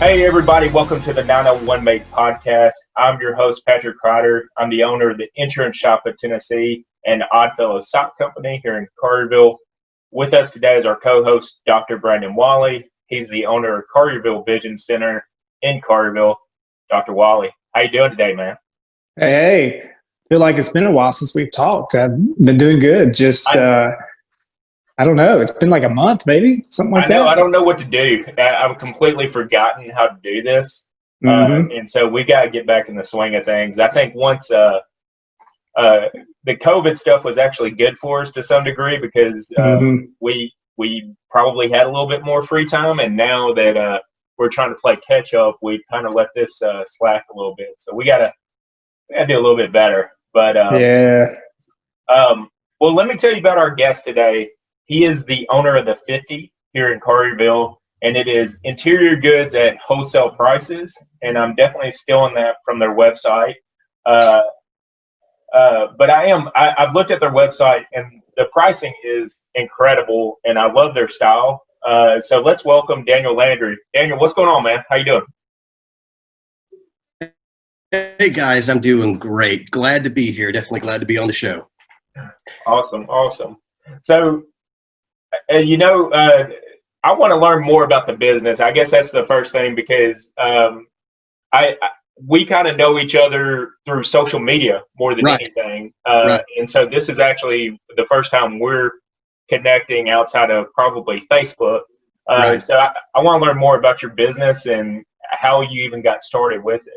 Hey everybody, welcome to the 901 Make podcast. I'm your host, Patrick Crider. I'm the owner of the Insurance Shop of Tennessee and Oddfellow Sock Company here in Collierville. With us today is our co-host, Dr. Brandon Walley. He's the owner of Collierville Vision Center in Collierville. Dr. Walley, how you doing today, man? Hey, feel like it's been a while since we've talked. I've been doing good. I don't know. It's been like a month, maybe something like that. I don't know what to do. I've completely forgotten how to do this. And so we got to get back in the swing of things. I think once the COVID stuff was actually good for us to some degree because we probably had a little bit more free time. And now that we're trying to play catch up, we've kind of let this slack a little bit. So we got to do a little bit better. But well, let me tell you about our guest today. He is the owner of the 50 here in Collierville, and it is interior goods at wholesale prices. And I'm definitely stealing that from their website. But I've looked at their website, and the pricing is incredible, and I love their style. So let's welcome Daniel Landry. Daniel, what's going on, man? How you doing? Hey guys, I'm doing great. Glad to be here. Definitely glad to be on the show. Awesome. So, I want to learn more about the business. I guess that's the first thing because we kind of know each other through social media more than anything. And so this is actually the first time we're connecting outside of probably Facebook. So I want to learn more about your business and how you even got started with it.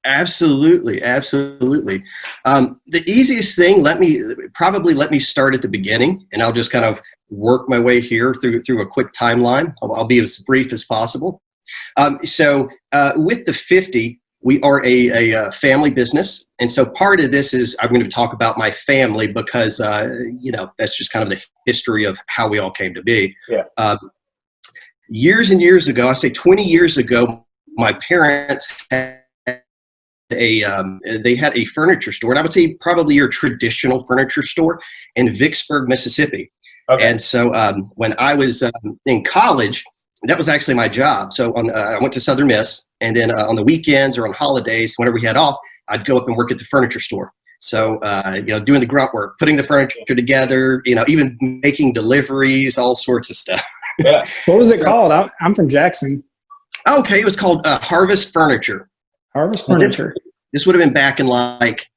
Absolutely. The easiest thing, let me start at the beginning, and I'll just kind of work my way here through a quick timeline. I'll be as brief as possible. So with the 50, we are a family business, and so part of this is I'm going to talk about my family because that's just kind of the history of how we all came to be. Yeah. Years and years ago, I say 20 years ago, my parents had they had a furniture store, and I would say probably your traditional furniture store in Vicksburg, Mississippi. Okay. And so when I was in college, that was actually my job. So I went to Southern Miss, and then on the weekends or on holidays, whenever we had off, I'd go up and work at the furniture store. So doing the grunt work, putting the furniture together, even making deliveries, all sorts of stuff. Yeah. What was it called? I'm from Jackson. Okay, it was called Harvest Furniture. Harvest Furniture. This would have been back in like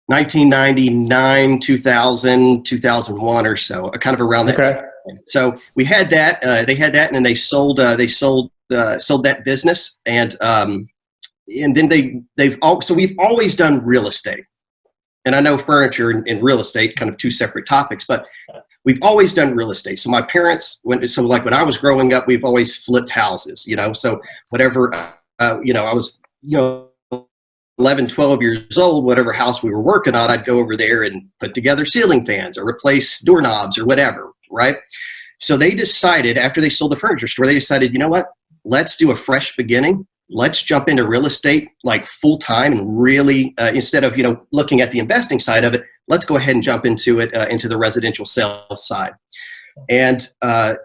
1999, 2000, 2001 or so, kind of around that time. So we had that. They had that, and then they sold that business, and then we've always done real estate. And I know furniture and real estate kind of two separate topics, but we've always done real estate. So my parents when I was growing up, we've always flipped houses. So whatever I was 11, 12 years old, whatever house we were working on, I'd go over there and put together ceiling fans or replace doorknobs or whatever, right? So they decided, after they sold the furniture store, they decided, you know what, let's do a fresh beginning. Let's jump into real estate like full time and really, instead of, looking at the investing side of it, let's go ahead and jump into it, into the residential sales side. And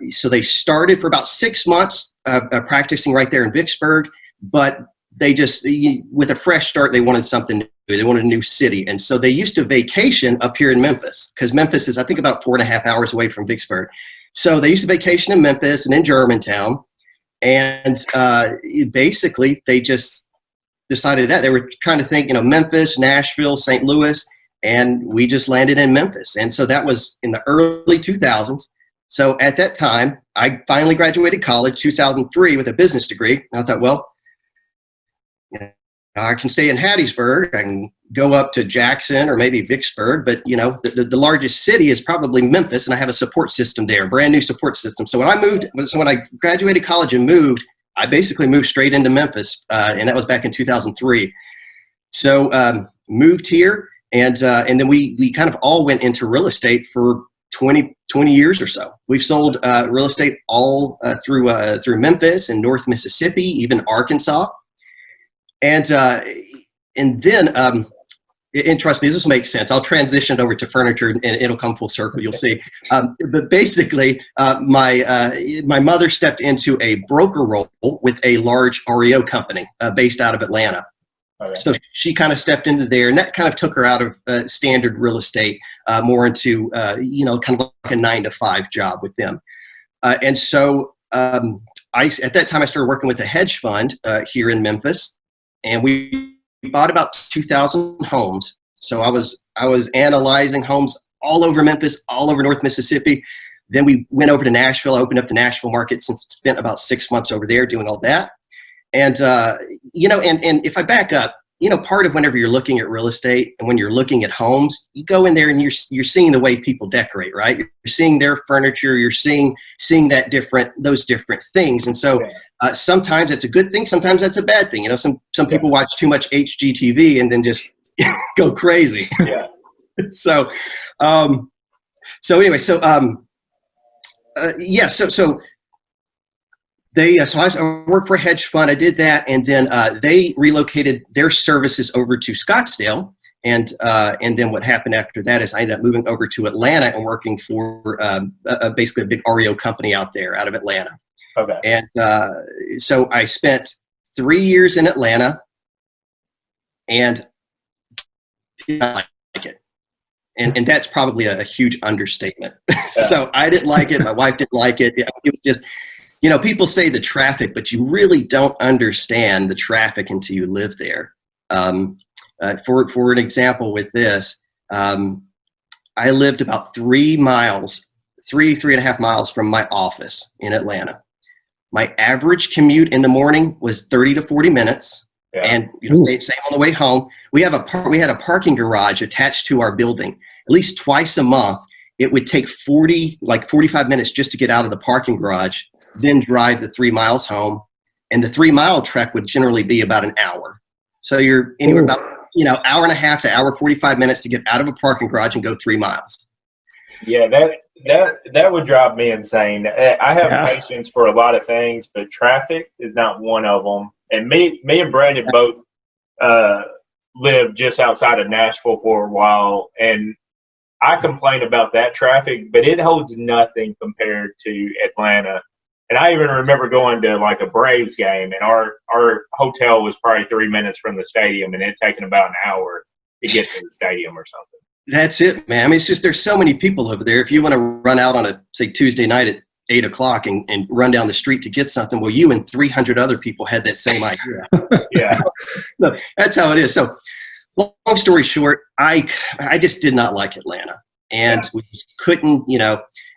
so they started for about 6 months practicing right there in Vicksburg, but they just, with a fresh start, they wanted something new. They wanted a new city. And so they used to vacation up here in Memphis, because Memphis is, I think, about 4.5 hours away from Vicksburg. So they used to vacation in Memphis and in Germantown. And basically, they just decided that. They were trying to think, Memphis, Nashville, St. Louis, and we just landed in Memphis. And so that was in the early 2000s. So at that time, I finally graduated college, 2003, with a business degree. And I thought, well, I can stay in Hattiesburg. I can go up to Jackson or maybe Vicksburg, but the largest city is probably Memphis, and I have a support system there, a brand new support system. So when I graduated college and moved, I basically moved straight into Memphis, and that was back in 2003. So moved here, and then we kind of all went into real estate for 20 years or so. We've sold real estate all through Memphis and North Mississippi, even Arkansas. And then And trust me, this makes sense. I'll transition over to furniture, and it'll come full circle. You'll see. But basically, my mother stepped into a broker role with a large REO company based out of Atlanta. Okay. So she kind of stepped into there, and that kind of took her out of standard real estate, more into kind of like a 9-to-5 job with them. And so at that time I started working with a hedge fund here in Memphis, and we bought about 2,000 homes. So I was analyzing homes all over Memphis, all over North Mississippi. Then we went over to Nashville. I opened up the Nashville market, since spent about 6 months over there doing all that. And and if I back up, part of whenever you're looking at real estate and when you're looking at homes, you go in there and you're seeing the way people decorate, right? You're seeing their furniture, you're seeing those different things. And so sometimes it's a good thing, sometimes that's a bad thing. Some people watch too much HGTV and then just go crazy. Yeah. So I worked for a hedge fund. I did that, and then they relocated their services over to Scottsdale. And then what happened after that is I ended up moving over to Atlanta and working for basically a big REO company out there out of Atlanta. Okay. And so I spent 3 years in Atlanta and did not like it. And that's probably a huge understatement. So I didn't like it. My wife didn't like it. It was just, people say the traffic, but you really don't understand the traffic until you live there. For an example with this, I lived about 3.5 miles from my office in Atlanta. My average commute in the morning was 30 to 40 minutes. Yeah. And same on the way home. We had a parking garage attached to our building. At least twice a month, it would take 45 minutes just to get out of the parking garage, then drive the 3 miles home. And the 3-mile trek would generally be about an hour. So you're anywhere about, hour and a half to hour, 45 minutes to get out of a parking garage and go 3 miles. Yeah, that would drive me insane. I have patience for a lot of things, but traffic is not one of them. And me and Brandon both lived just outside of Nashville for a while, and I complain about that traffic, but it holds nothing compared to Atlanta. And I even remember going to like a Braves game, and our hotel was probably 3 minutes from the stadium, and it taking about an hour to get to the stadium or something. That's it, man. I mean, it's just there's so many people over there. If you want to run out on a, say, Tuesday night at 8 o'clock and run down the street to get something, well, you and 300 other people had that same idea. Yeah. So that's how it is. So long story short, I just did not like Atlanta, and we couldn't,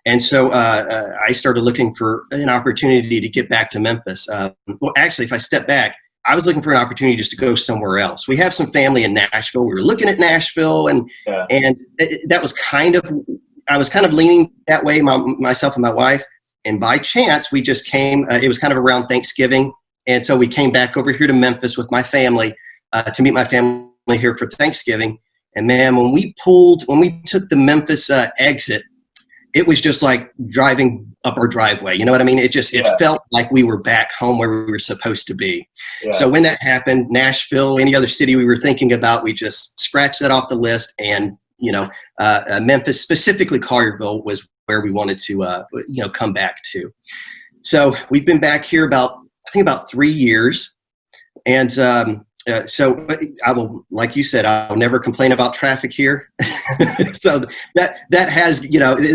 and so I started looking for an opportunity to get back to Memphis. Well, actually, if I step back, I was looking for an opportunity just to go somewhere else. We have some family in Nashville. We were looking at Nashville, and that was I was kind of leaning that way, myself and my wife. And by chance, we just came. It was kind of around Thanksgiving, and so we came back over here to Memphis with my family to meet my family here for Thanksgiving. And man, when we took the Memphis exit, it was just like driving up our driveway. You know what I mean? It felt like we were back home where we were supposed to be. Yeah. So when that happened, Nashville, any other city we were thinking about, we just scratched that off the list. And, Memphis, specifically Collierville, was where we wanted to, come back to. So we've been back here about 3 years. And, so I will, like you said, I'll never complain about traffic here. So that has,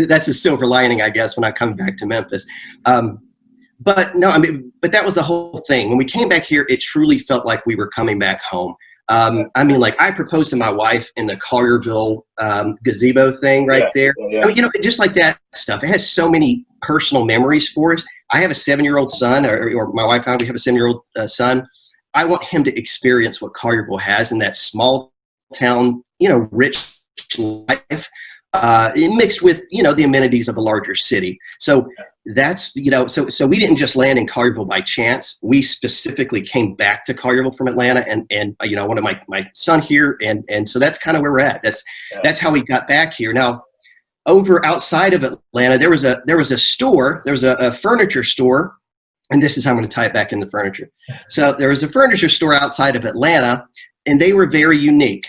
that's a silver lining, I guess, when I come back to Memphis. But that was the whole thing. When we came back here, it truly felt like we were coming back home. I proposed to my wife in the Collierville gazebo thing there. Yeah. I mean, just like that stuff. It has so many personal memories for us. I have a 7-year-old son, or my wife and I, we have a 7-year-old son. I want him to experience what Collierville has in that small town, rich life, mixed with, the amenities of a larger city. So that's, so we didn't just land in Collierville by chance. We specifically came back to Collierville from Atlanta and I wanted my son here. And so that's kind of where we're at. That's how we got back here. Now, over outside of Atlanta, there was a store, there was a furniture store. And this is how I'm going to tie it back in the furniture. So there was a furniture store outside of Atlanta, and they were very unique.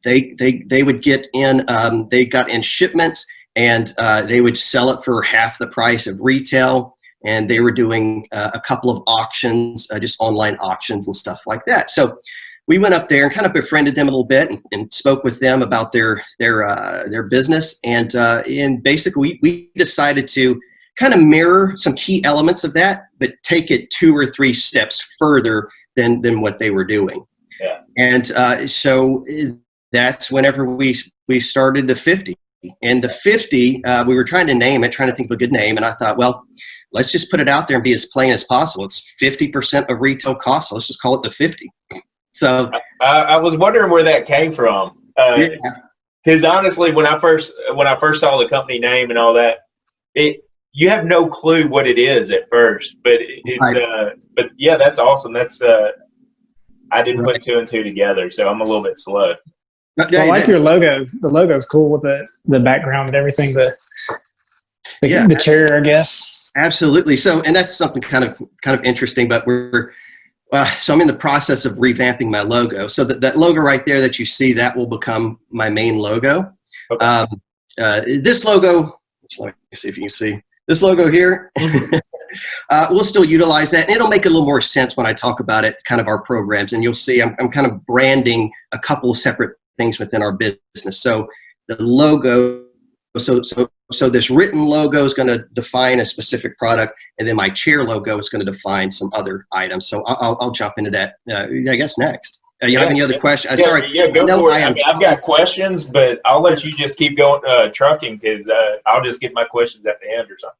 they would get in, they got in shipments, and they would sell it for half the price of retail. And they were doing a couple of auctions, just online auctions and stuff like that. So we went up there and kind of befriended them a little bit and spoke with them about their business. And basically we decided to kind of mirror some key elements of that, but take it 2 or 3 steps further than what they were doing. Yeah. And so that's whenever we started the 50. And the 50, we were trying to name it, trying to think of a good name. And I thought, well, let's just put it out there and be as plain as possible. It's 50% of retail cost. So let's just call it the 50. So I was wondering where that came from. Because honestly, when I first saw the company name and all that, you have no clue what it is at first. But but yeah, that's awesome. That's I didn't put 2 and 2 together, so I'm a little bit slow. I like your logo. The logo's cool with the background and everything. The chair, I guess. Absolutely. So, and that's something kind of interesting. But so I'm in the process of revamping my logo. So that logo right there that you see, that will become my main logo. Okay. This logo, let me see if you can see this logo here. We'll still utilize that, and it'll make a little more sense when I talk about it, kind of our programs. And you'll see I'm kind of branding a couple of separate things within our business. So the logo. So this written logo is going to define a specific product, and then my chair logo is going to define some other items. So I'll jump into that, I guess, next. You have any other questions? Sorry. Yeah, go for it. I've got questions, but I'll let you just keep going trucking, because I'll just get my questions at the end or something.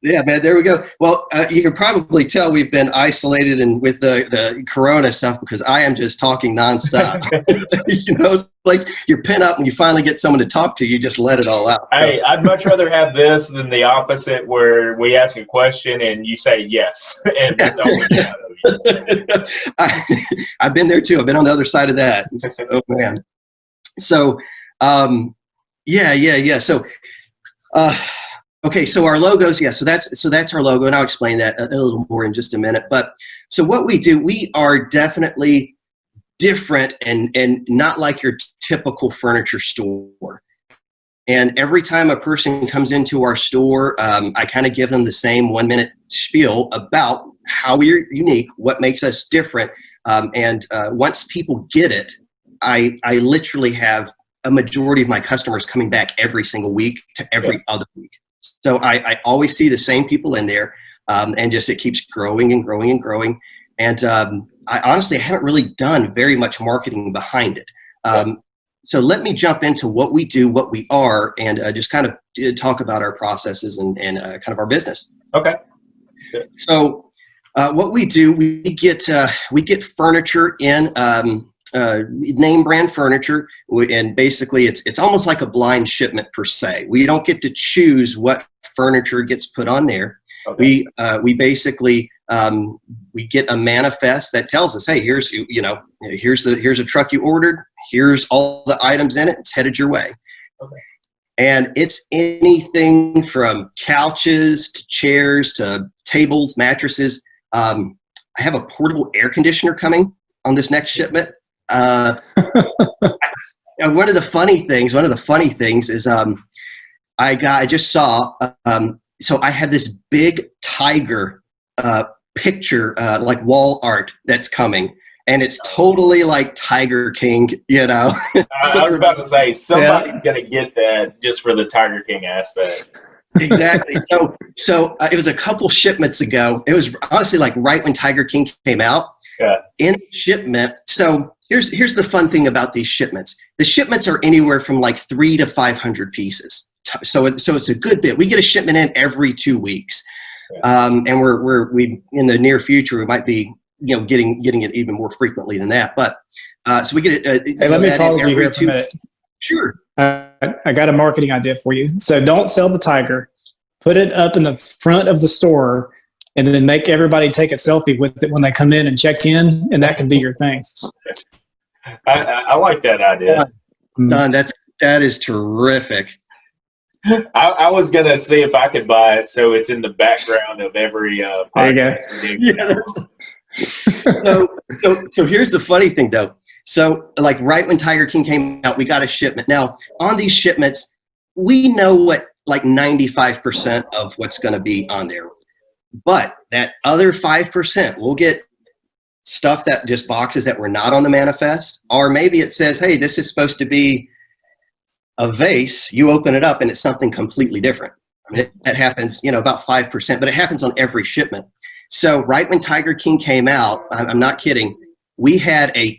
Yeah, man, there we go. Well, you can probably tell we've been isolated and with the Corona stuff, because I am just talking nonstop. It's like you're pent up and you finally get someone to talk to, you just let it all out. Hey, I'd much rather have this than the opposite, where we ask a question and you say yes. And that's all we get out of you. I've been there too. I've been on the other side of that. Oh, man. So, yeah. So, okay, so our logos, so that's our logo, and I'll explain that a little more in just a minute. But so what we do, we are definitely different and not like your typical furniture store. And every time a person comes into our store, I kind of give them the same 1-minute spiel about how we're unique, what makes us different. And once people get it, I literally have a majority of my customers coming back every single week to every other week. So I always see the same people in there, and just it keeps growing and growing and growing. And I honestly haven't really done very much marketing behind it. So let me jump into what we do, what we are, and just kind of talk about our processes and kind of our business. Okay. So what we do, we get furniture in. Name brand furniture, and basically it's almost like a blind shipment per se. We don't get to choose what furniture gets put on there. Okay. We basically we get a manifest that tells us, hey, here's a truck you ordered, here's all the items in it, it's headed your way. Okay. And it's anything from couches to chairs to tables, mattresses. I have a portable air conditioner coming on this next shipment. One of the funny things is I just saw so I have this big tiger picture like wall art that's coming, and it's totally like Tiger King, I was about to say somebody's gonna get that just for the Tiger King aspect. Exactly. So it was a couple shipments ago. It was honestly like right when Tiger King came out. Yeah. In shipment. So here's the fun thing about these shipments. The shipments are anywhere from like 300 to 500 pieces. So it's a good bit. We get a shipment in every 2 weeks, and we in the near future we might be getting it even more frequently than that. But so we get it. Hey, let me pause you here for a minute. Sure. I got a marketing idea for you. So don't sell the tiger. Put it up in the front of the store, and then make everybody take a selfie with it when they come in and check in, and that can be your thing. I like that idea. Don, that is terrific. I was gonna see if I could buy it, so it's in the background of every podcast. There you go. So here's the funny thing though. So like right when Tiger King came out, we got a shipment. Now on these shipments, we know what like 95% of what's going to be on there. But that other 5%, we'll get stuff that just boxes that were not on the manifest, or maybe it says, hey, this is supposed to be a vase. You open it up and it's something completely different. I mean, that happens, about 5%, but it happens on every shipment. So right when Tiger King came out, I'm not kidding, we had a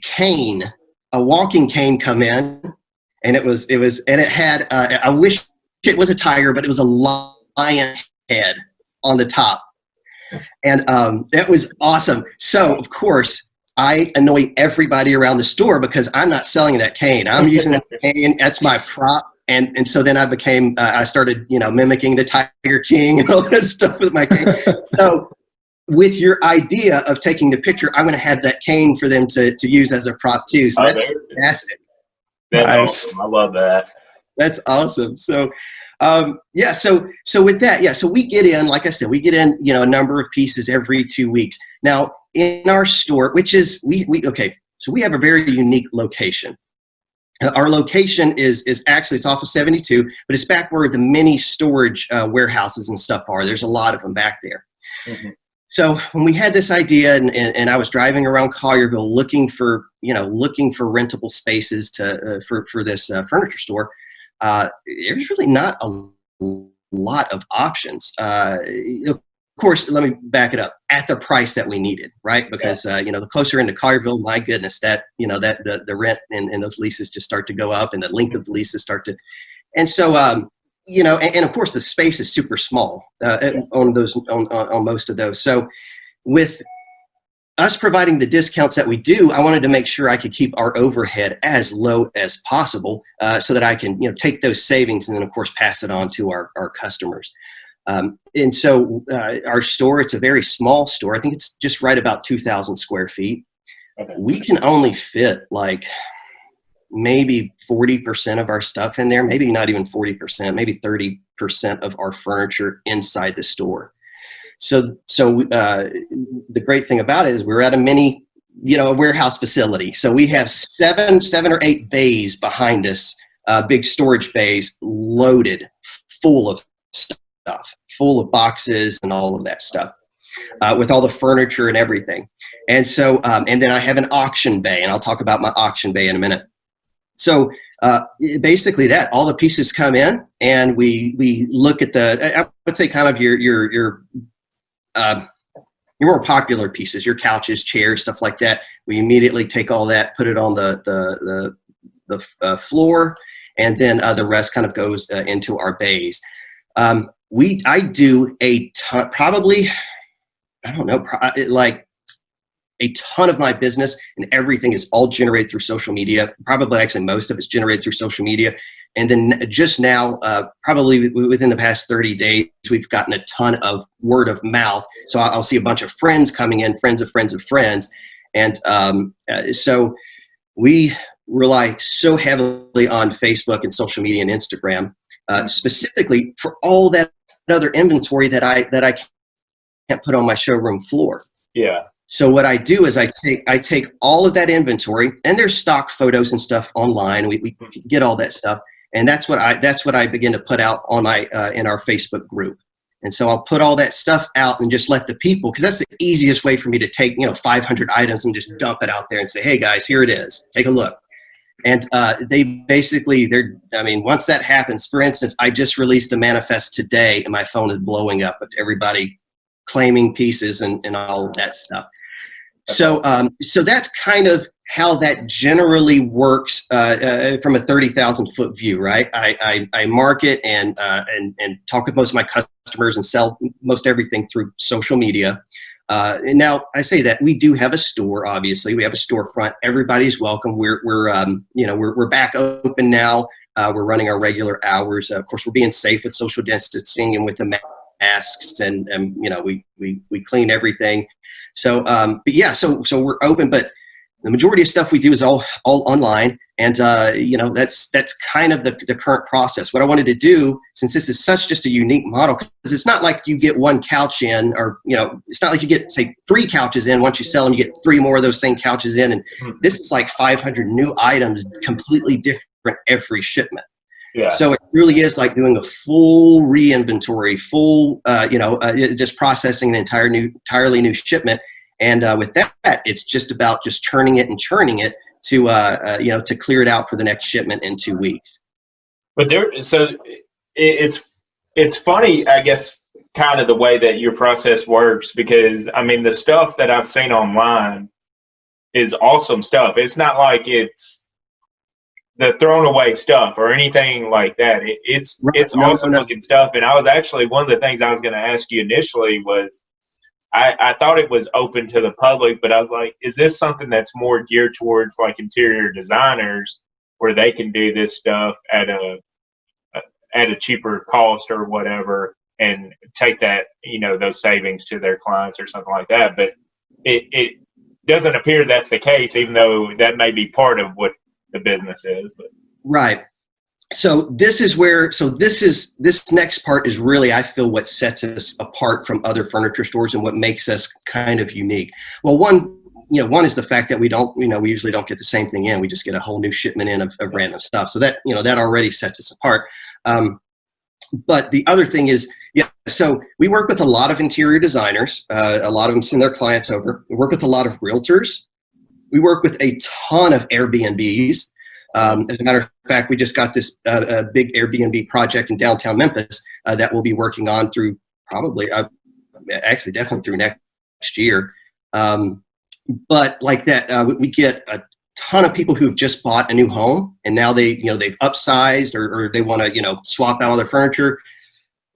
walking cane come in, and it had, I wish it was a tiger, but it was a lion head on the top. And that was awesome. So, of course, I annoy everybody around the store because I'm not selling that cane. I'm using that cane. That's my prop. And so then I started, mimicking the Tiger King and all that stuff with my cane. So with your idea of taking the picture, I'm going to have that cane for them to use as a prop too. So that's fantastic. That's awesome. I love that. That's awesome. So, so with that, so we get in, like I said, a number of pieces every 2 weeks. Now in our store, which is, so we have a very unique location. Our location is actually, it's off of 72, but it's back where the mini storage warehouses and stuff are. There's a lot of them back there. Mm-hmm. So when we had this idea and I was driving around Collierville looking for rentable spaces for this furniture store, there's really not a lot of options. Of course, let me back it up, at the price that we needed, right? Because the closer into Collierville, my goodness, that the rent and those leases just start to go up, and the length of the leases start to, and so and of course the space is super small on most of those. So with us providing the discounts that we do, I wanted to make sure I could keep our overhead as low as possible, so that I can, take those savings and then of course pass it on to our customers. And so our store, it's a very small store. I think it's just right about 2,000 square feet. Okay. We can only fit like maybe 40% of our stuff in there, maybe not even 40%, maybe 30% of our furniture inside the store. So the great thing about it is we're at a mini, warehouse facility. So we have seven or eight bays behind us, big storage bays loaded full of stuff, full of boxes and all of that stuff, with all the furniture and everything. And so, and then I have an auction bay, and I'll talk about my auction bay in a minute. So basically that all the pieces come in, and we look at I would say kind of your more popular pieces, your couches, chairs, stuff like that. We immediately take all that, put it on the floor, and then the rest kind of goes into our bays. I do a ton, probably, I don't know, like a ton of my business and everything is all generated through social media. Probably actually most of it's generated through social media. And then just now, probably within the past 30 days, we've gotten a ton of word of mouth. So I'll see a bunch of friends coming in, friends of friends of friends. And so we rely so heavily on Facebook and social media and Instagram, specifically for all that other inventory that I can't put on my showroom floor. Yeah. So what I do is I take all of that inventory, and there's stock photos and stuff online. We get all that stuff, and that's what I begin to put out on my in our Facebook group. And so I'll put all that stuff out and just let the people, because that's the easiest way for me to take 500 items and just dump it out there and say, hey guys, here it is, take a look. And once that happens, for instance, I just released a manifest today, and my phone is blowing up with everybody claiming pieces and all of that stuff. So that's kind of how that generally works from a 30,000 foot view, right? I market and talk with most of my customers and sell most everything through social media. And now I say that we do have a store. Obviously, we have a storefront. Everybody's welcome. We're back open now. We're running our regular hours. Of course, we're being safe with social distancing and with the masks, and we clean everything. So, so we're open. But the majority of stuff we do is all online. And, that's kind of the current process. What I wanted to do, since this is such just a unique model, because it's not like you get one couch in, or, it's not like you get, say, 3 couches in. Once you sell them, you get 3 more of those same couches in. And this is like 500 new items, completely different every shipment. Yeah. So it really is like doing a full re-inventory, just processing an entirely new shipment. And with that, it's just about just churning it to clear it out for the next shipment in 2 weeks. But it's funny, I guess, kind of the way that your process works, because I mean, the stuff that I've seen online is awesome stuff. It's not like it's the thrown away stuff or anything like that. It's awesome looking stuff. And I was actually, one of the things I was going to ask you initially was, I thought it was open to the public, but I was like, is this something that's more geared towards like interior designers where they can do this stuff at a cheaper cost or whatever and take that, those savings to their clients or something like that? But it doesn't appear that's the case, even though that may be part of what the business is. But right. So this next part is really, I feel, what sets us apart from other furniture stores and what makes us kind of unique. Well, one is the fact that we usually don't get the same thing in. We just get a whole new shipment in of random stuff. So that, that already sets us apart. But the other thing is, so we work with a lot of interior designers. A lot of them send their clients over. We work with a lot of realtors. We work with a ton of Airbnbs. As a matter of fact, we just got this big Airbnb project in downtown Memphis that we'll be working on through definitely through next year. But like that, we get a ton of people who've just bought a new home and now they've upsized or they want to, swap out all their furniture.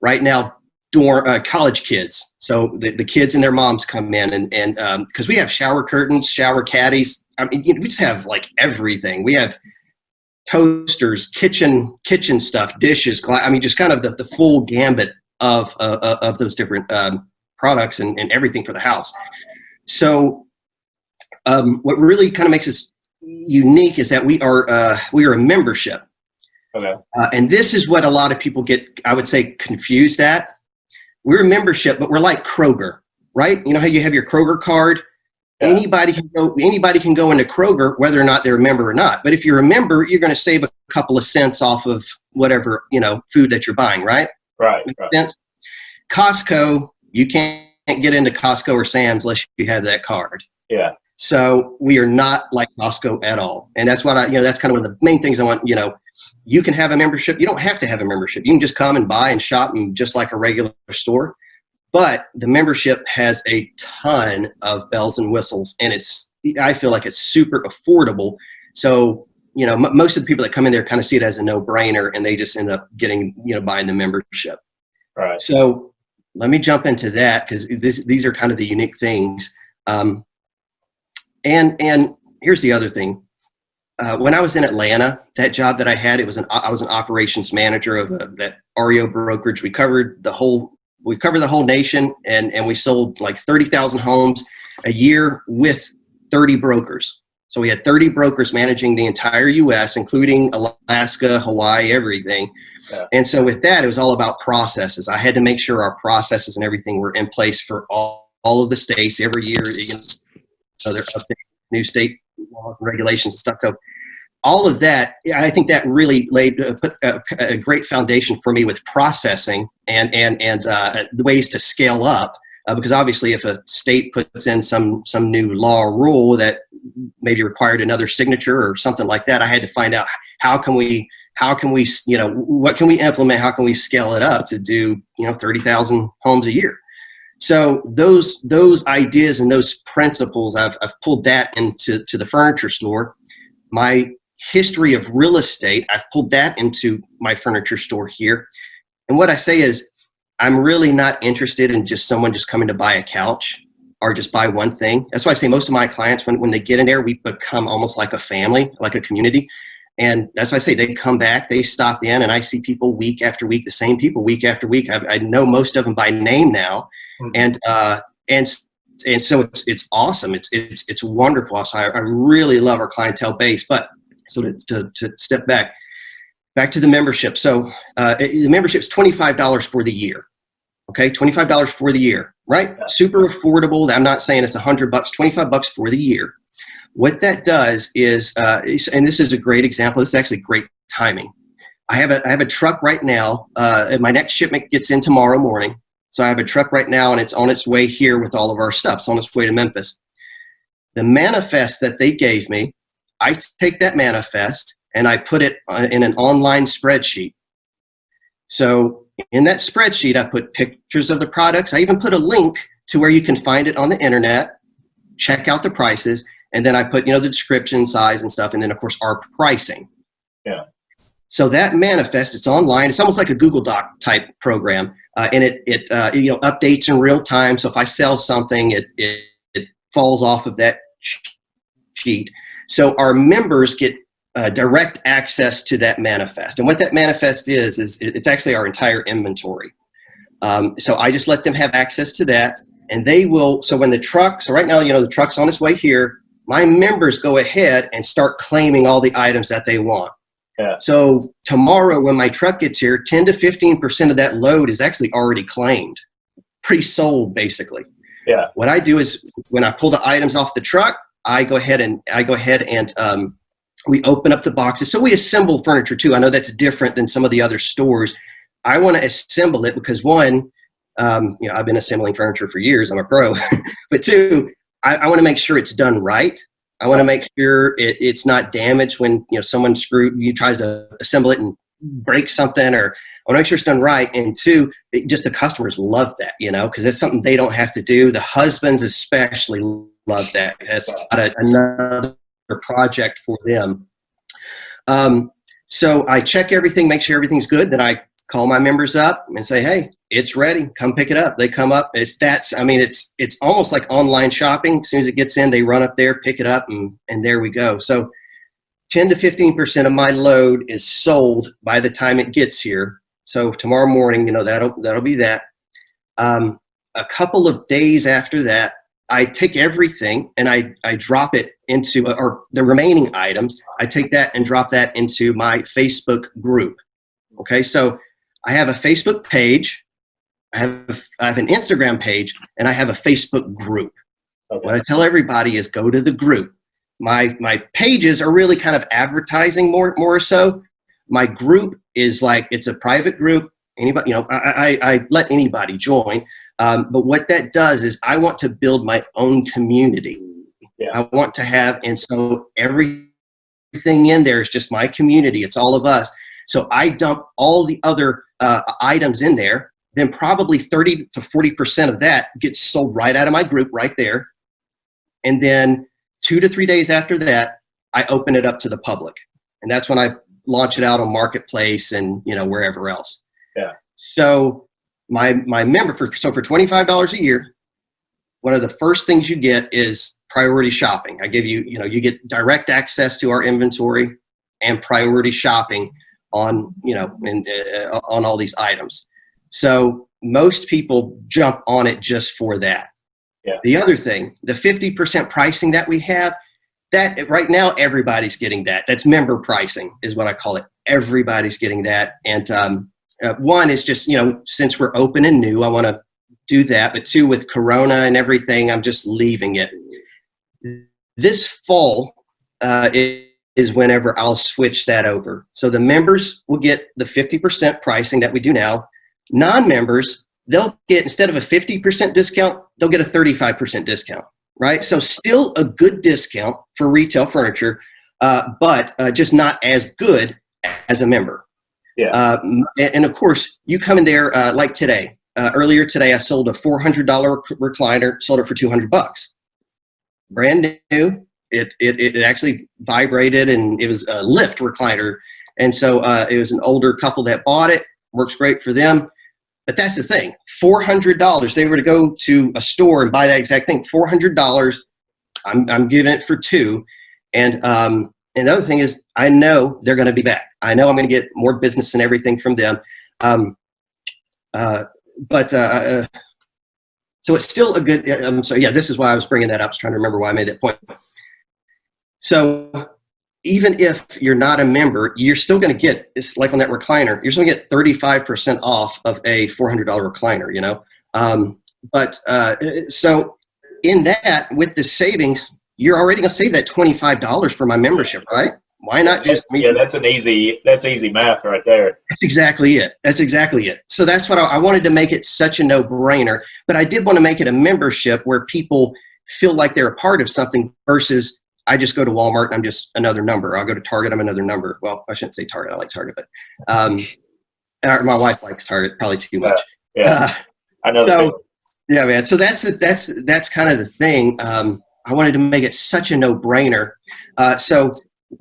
Right now, college kids. So the kids and their moms come in and because we have shower curtains, shower caddies. I mean, we just have like everything. We have toasters, kitchen stuff, dishes, just kind of the full gambit of those different products and everything for the house. So what really kind of makes us unique is that we are a membership. Okay. And this is what a lot of people get, I would say, confused at. We're a membership, but we're like Kroger, right? You know how you have your Kroger card? Yeah. Anybody can go into Kroger, whether or not they're a member or not. But if you're a member, you're going to save a couple of cents off of whatever, food that you're buying, right? Right. Makes sense? Costco, you can't get into Costco or Sam's unless you have that card. Yeah. So we are not like Costco at all. And that's what that's kind of one of the main things I want, you can have a membership. You don't have to have a membership. You can just come and buy and shop and just like a regular store. But the membership has a ton of bells and whistles, and I feel like it's super affordable. So, most of the people that come in there kind of see it as a no-brainer, and they just end up getting, buying the membership. Right. So let me jump into that because these are kind of the unique things. And here's the other thing. When I was in Atlanta, that job that I had, I was an operations manager of that REO brokerage. We covered the whole nation, and we sold like 30,000 homes a year with 30 brokers. So we had 30 brokers managing the entire U.S., including Alaska, Hawaii, everything. Yeah. And so with that, it was all about processes. I had to make sure our processes and everything were in place for all of the states every year. So they're updating new state laws and regulations and stuff. So all of that, I think that really laid a great foundation for me with processing and the ways to scale up. Because obviously, if a state puts in some new law or rule that maybe required another signature or something like that, I had to find out how can we what can we implement? How can we scale it up to do 30,000 homes a year? So those ideas and those principles, I've pulled that into the furniture store. My history of real estate, I've pulled that into my furniture store here. And what I say is, I'm really not interested in just someone just coming to buy a couch or just buy one thing. That's why I say most of my clients, when they get in there, we become almost like a family, like a community. And that's why I say they come back, they stop in, and I see people week after week, the same people week after week. I know most of them by name now. Mm-hmm. And and so it's awesome. It's wonderful. So I really love our clientele base. But so to step back to the membership. So the membership's $25 for the year. Okay, $25 for the year, right? Super affordable. I'm not saying it's $100, $25 for the year. What that does is, and this is a great example. This is actually great timing. I have a truck right now. My next shipment gets in tomorrow morning. So I have a truck right now, and it's on its way here with all of our stuff. It's on its way to Memphis. The manifest that they gave me, I take that manifest and I put it in an online spreadsheet. So in that spreadsheet, I put pictures of the products. I even put a link to where you can find it on the internet, check out the prices, and then I put, the description, size, and stuff, and then of course our pricing. Yeah. So that manifest, it's online. It's almost like a Google Doc type program, and it updates in real time. So if I sell something, it falls off of that sheet. So our members get direct access to that manifest. And what that manifest is it's actually our entire inventory. So I just let them have access to that, and they will. So when so right now, the truck's on its way here. My members go ahead and start claiming all the items that they want. Yeah. So tomorrow when my truck gets here, 10 to 15% of that load is actually already claimed, pre-sold basically. Yeah. What I do is when I pull the items off the truck, I go ahead and we open up the boxes. So we assemble furniture too. I know that's different than some of the other stores. I want to assemble it because one, I've been assembling furniture for years. I'm a pro. But two, I want to make sure it's done right. I want to make sure it's not damaged when someone tries to assemble it and break something, or I want to make sure it's done right. And two, just the customers love that, because it's something they don't have to do. The husbands especially love that. That's another project for them. So I check everything, make sure everything's good. Then I call my members up and say, hey, it's ready. Come pick it up. They come up. It's almost like online shopping. As soon as it gets in, they run up there, pick it up, and there we go. So 10 to 15% of my load is sold by the time it gets here. So tomorrow morning, that'll be that. A couple of days after that, I take everything and I drop it into, or the remaining items, I take that and drop that into my Facebook group. Okay, so I have a Facebook page, I have an Instagram page, and I have a Facebook group. Okay. What I tell everybody is go to the group. My pages are really kind of advertising more so. My group is like, it's a private group. Anybody, I let anybody join. But what that does is I want to build my own community. Yeah. I want to have, and so everything in there is just my community. It's all of us. So I dump all the other items in there. Then probably 30 to 40% of that gets sold right out of my group right there. And then 2 to 3 days after that, I open it up to the public. And that's when I launch it out on Marketplace and, wherever else. Yeah. So my member for $25 a year, one of the first things you get is priority shopping. I give you, you get direct access to our inventory and priority shopping on, on all these items. So most people jump on it just for that. Yeah. The other thing, the 50% pricing that we have, that right now everybody's getting that. That's member pricing is what I call it. Everybody's getting that. And one is just, since we're open and new, I want to do that. But two, with Corona and everything, I'm just leaving it. This fall is whenever I'll switch that over. So the members will get the 50% pricing that we do now. Non-members, they'll get, instead of a 50% discount, they'll get a 35% discount, right? So still a good discount for retail furniture, but just not as good as a member. Yeah. And of course, you come in there like today. Earlier today, I sold a $400 recliner, sold it for $200. Brand new. It actually vibrated, and it was a lift recliner. And so it was an older couple that bought it. Works great for them. But that's the thing, $400. They were to go to a store and buy that exact thing. $400. I'm giving it for $2. And the other thing is, I know they're going to be back. I know I'm going to get more business and everything from them. So it's still a good, so yeah, this is why I was bringing that up. I was trying to remember why I made that point. So even if you're not a member, you're still going to get, it's like on that recliner, you're still going to get 35% off of a $400 recliner, you know? So in that, with the savings, you're already going to save that $25 for my membership, right? Why not just? Yeah, that's easy math right there. That's exactly it. That's exactly it. So that's what I wanted to make it such a no-brainer, but I did want to make it a membership where people feel like they're a part of something versus I just go to Walmart and I'm just another number. I'll go to Target, I'm another number. Well, I shouldn't say Target. I like Target, but my wife likes Target probably too much. I know. So, yeah, man. So that's kind of the thing. I wanted to make it such a no-brainer. So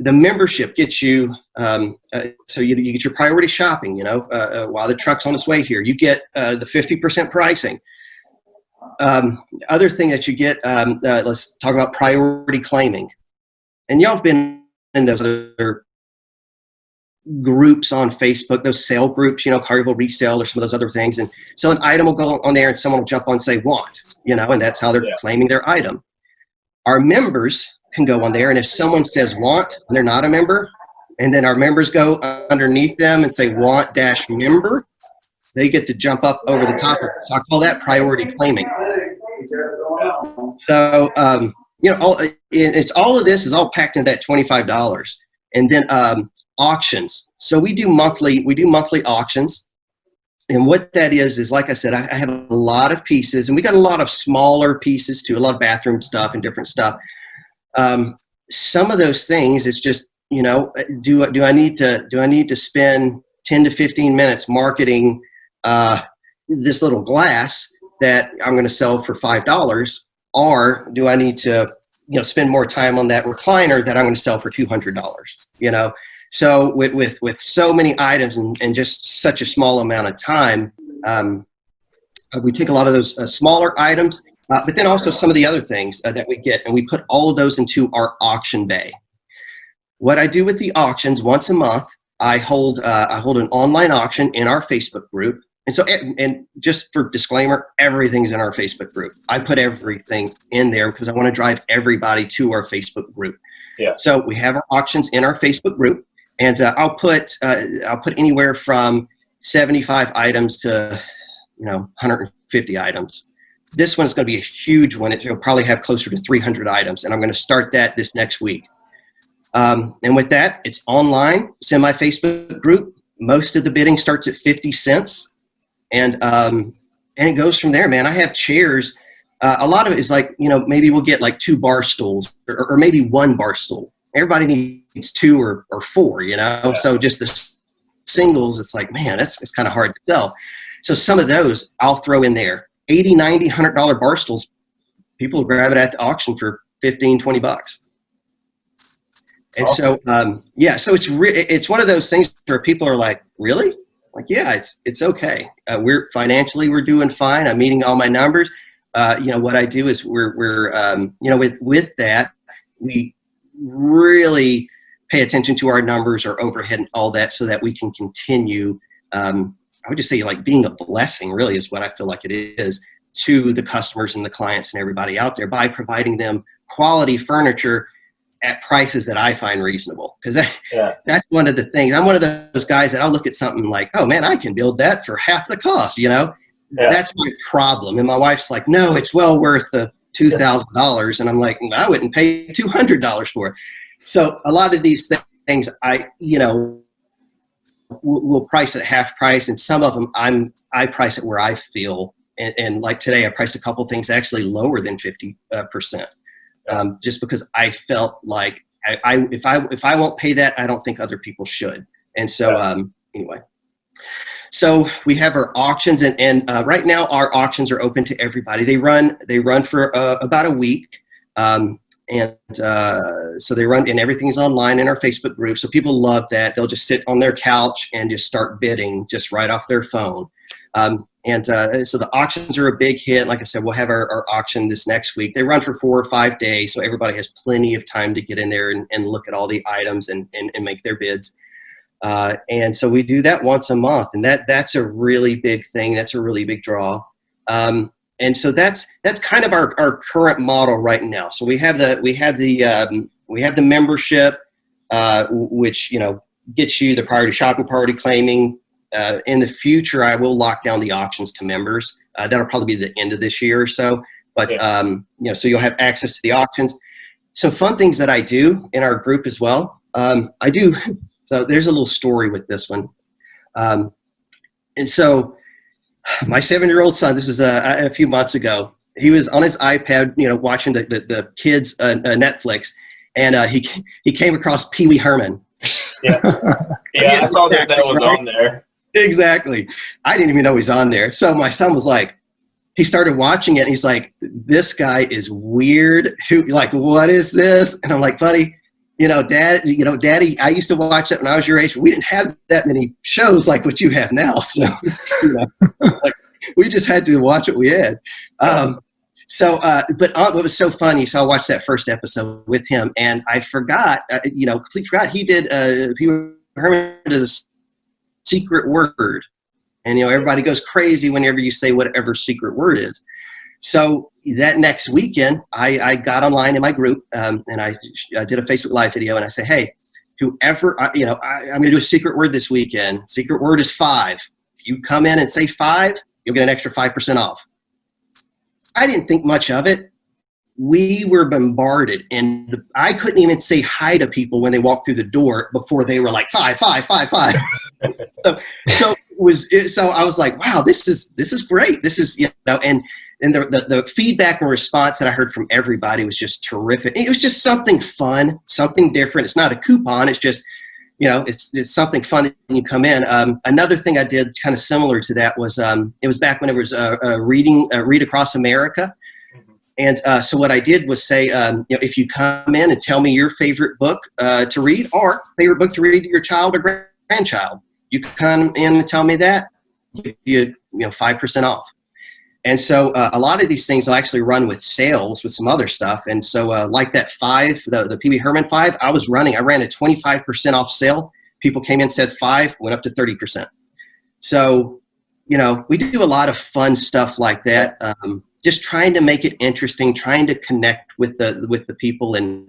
the membership gets you, so you get your priority shopping, you know, while the truck's on its way here. You get the 50% pricing. Other thing that you get, let's talk about priority claiming. And y'all have been in those other groups on Facebook, those sale groups, you know, Collierville Resale or some of those other things. And so an item will go on there and someone will jump on and say want, you know, and that's how they're claiming their item. Our members can go on there, and if someone says want and they're not a member, and then our members go underneath them and say want-member, they get to jump up over the top of it. So I call that priority claiming. So, you know, all of this is all packed into that $25. And then auctions. So we do monthly auctions. And what that is like I said, I have a lot of pieces, and we got a lot of smaller pieces too, a lot of bathroom stuff and different stuff. Some of those things, it's just, you know, do I need to spend 10 to 15 minutes marketing this little glass that I'm going to sell for $5, or do I need to, you know, spend more time on that recliner that I'm going to sell for $200? You know, so with so many items and just such a small amount of time, we take a lot of those smaller items. But then also some of the other things that we get, and we put all of those into our auction bay. What I do with the auctions, once a month, I hold an online auction in our Facebook group. And so, and just for disclaimer, everything's in our Facebook group. I put everything in there because I want to drive everybody to our Facebook group. Yeah. So we have our auctions in our Facebook group, and I'll put anywhere from 75 items to, you know, 150 items. This one's going to be a huge one. It'll probably have closer to 300 items, and I'm going to start that this next week. And with that, it's online. It's in my Facebook group. Most of the bidding starts at 50 cents, and it goes from there, man. I have chairs. A lot of it is like, you know, maybe we'll get like 2 bar stools or maybe 1 bar stool. Everybody needs 2 or 4, you know? Yeah. So just the singles, it's like, man, it's kind of hard to sell. So some of those I'll throw in there. $80, $90, $100 bar stools, people grab it at the auction for $15, $20. And awesome. So, yeah, so it's one of those things where people are like, really? Like, yeah, it's okay. We're financially, we're doing fine. I'm meeting all my numbers. You know, what I do is we're you know, with that, we really pay attention to our numbers, our overhead and all that, so that we can continue, I would just say, like, being a blessing really is what I feel like it is to the customers and the clients and everybody out there by providing them quality furniture at prices that I find reasonable. Because that's one of the things. I'm one of those guys that I'll look at something like, oh man, I can build that for half the cost, you know? Yeah. That's my problem. And my wife's like, no, it's well worth the $2,000. And I'm like, I wouldn't pay $200 for it. So a lot of these things, you know, we'll price at half price, and some of them I price it where I feel, and like today I priced a couple things actually lower than 50%, just because I felt like if I won't pay that, I don't think other people should. And so anyway, so we have our auctions, and right now our auctions are open to everybody. They run for about a week. And so they run, and everything's online in our Facebook group. So people love that. They'll just sit on their couch and just start bidding just right off their phone. So the auctions are a big hit. Like I said, we'll have our auction this next week. They run for 4 or 5 days, so everybody has plenty of time to get in there and look at all the items and make their bids. And so we do that once a month, and that's a really big thing. That's a really big draw. And so that's kind of our current model right now. So we have the membership, which, you know, gets you the priority shopping, priority claiming. In the future, I will lock down the auctions to members. That'll probably be the end of this year or so. But you know, so you'll have access to the auctions. Some fun things that I do in our group as well. I do. So there's a little story with this one. And so my 7-year-old son, this is a few months ago, he was on his iPad, you know, watching the kids Netflix, and he came across Pee Wee Herman. Yeah, yeah, I saw that was right? On there. Exactly. I didn't even know he was on there. So my son was like, he started watching it, and he's like, "This guy is weird. Like, what is this?" And I'm like, "Buddy, Daddy, I used to watch it when I was your age. We didn't have that many shows like what you have now. So, like, we just had to watch what we had." But what was so funny, so I watched that first episode with him, and I forgot, completely forgot he did, Herman does a secret word. And, you know, everybody goes crazy whenever you say whatever secret word is. So that next weekend, I got online in my group, and I did a Facebook Live video, and I said, "Hey, whoever, I'm going to do a secret word this weekend. Secret word is 5. If you come in and say 5, you'll get an extra 5% off." I didn't think much of it. We were bombarded, and I couldn't even say hi to people when they walked through the door before they were like 5, 5, 5, 5. So I was like, wow, this is great. This is, you know, and the feedback and response that I heard from everybody was just terrific. It was just something fun, something different. It's not a coupon. It's just, you know, it's something fun when you come in. Another thing I did kind of similar to that was, it was back when it was Read Across America. And so what I did was say, if you come in and tell me your favorite book to read, or favorite book to read to your child or grandchild, you come in and tell me that, you 5% off. And so a lot of these things will actually run with sales with some other stuff. And so like that 5, the Pee Wee Herman 5, I ran a 25% off sale. People came in, said 5, went up to 30%. So, you know, we do a lot of fun stuff like that. Just trying to make it interesting, trying to connect with the people, and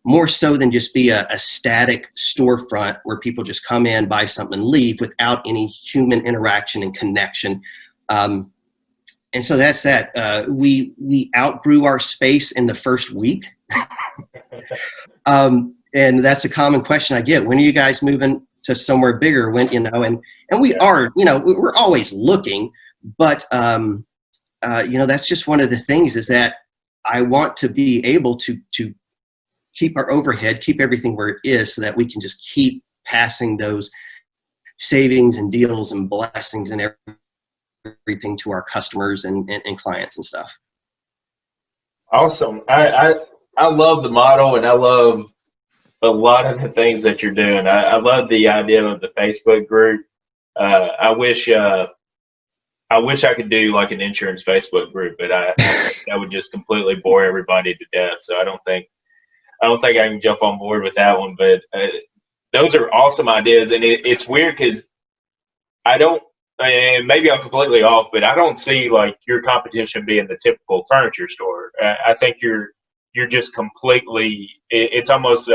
more so than just be a static storefront where people just come in, buy something, and leave without any human interaction and connection. And so that's that. We outgrew our space in the first week. And that's a common question I get. When are you guys moving to somewhere bigger? When, you know, and we are, you know, we're always looking, but, you know, that's just one of the things, is that I want to be able to keep our overhead, keep everything where it is, so that we can just keep passing those savings and deals and blessings and everything to our customers and clients and stuff. Awesome. I love the model, and I love a lot of the things that you're doing. I love the idea of the Facebook group. I wish I could do like an insurance Facebook group, but that would just completely bore everybody to death. So I don't think I can jump on board with that one. But those are awesome ideas, and it's weird because and maybe I'm completely off, but I don't see like your competition being the typical furniture store. I think you're just completely. It's almost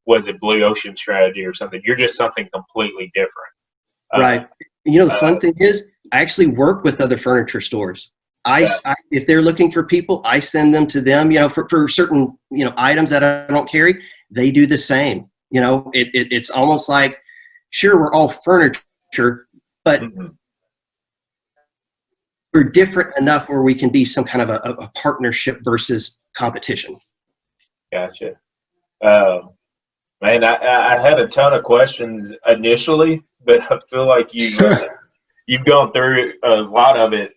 was it blue ocean strategy or something? You're just something completely different. Right. You know, the fun thing is, I actually work with other furniture stores. If they're looking for people, I send them to them, you know, for certain, you know, items that I don't carry. They do the same. You know, it's almost like, sure, we're all furniture, but we're different enough where we can be some kind of a partnership versus competition. Gotcha. Man, I had a ton of questions initially, but I feel like you've gone through a lot of it.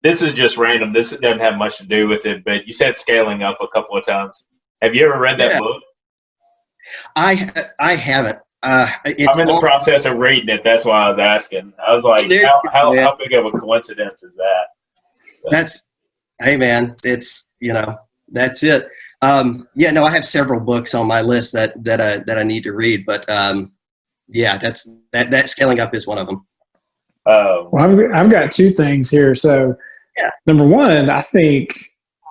This is just random. This doesn't have much to do with it, but you said scaling up a couple of times. Have you ever read that book? I haven't. I'm in the process of reading it. That's why I was asking. I was like, how big of a coincidence is that? Hey man, it's, you know, that's it. Yeah, no, I have several books on my list that I need to read, but yeah, that scaling up is one of them. Well, I've got 2 things here. So Number one, I think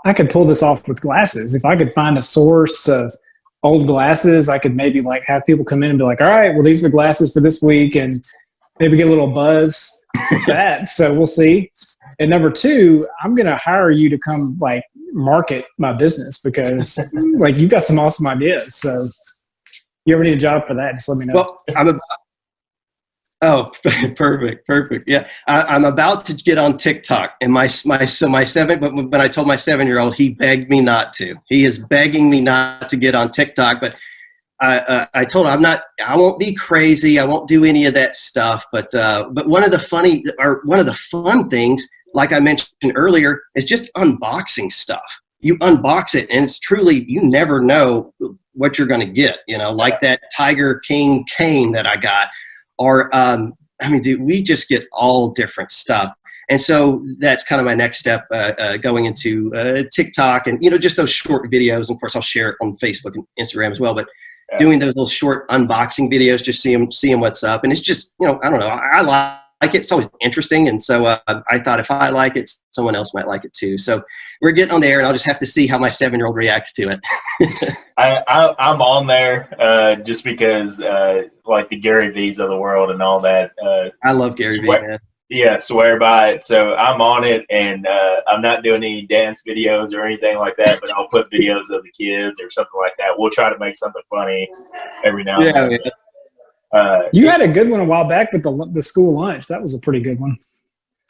I could pull this off with glasses. If I could find a source of old glasses, I could maybe like have people come in and be like, all right, well, these are the glasses for this week, and maybe get a little buzz with that. So we'll see. And number two, I'm going to hire you to come like market my business because like you've got some awesome ideas. So you ever need a job for that, just let me know. Well, oh, perfect. Yeah. I'm about to get on TikTok, and when I told my 7-year-old, he begged me not to. He is begging me not to get on TikTok, but I told him I won't be crazy. I won't do any of that stuff. But one of the fun things, like I mentioned earlier, is just unboxing stuff. You unbox it, and it's truly, you never know what you're going to get, like that Tiger King cane that I got. Or, dude, we just get all different stuff. And so that's kind of my next step, going into TikTok and, just those short videos. And of course, I'll share it on Facebook and Instagram as well. But doing those little short unboxing videos, just seeing what's up. And it's just, I don't know. I like it. It's always interesting. And so I thought if I like it, someone else might like it too. So we're getting on there, and I'll just have to see how my 7-year-old reacts to it. I'm on there just because like the Gary V's of the world and all that. I love Gary V, man. Yeah, swear by it. So I'm on it, and I'm not doing any dance videos or anything like that, but I'll put videos of the kids or something like that. We'll try to make something funny every now and then. You had a good one a while back with the school lunch. That was a pretty good one.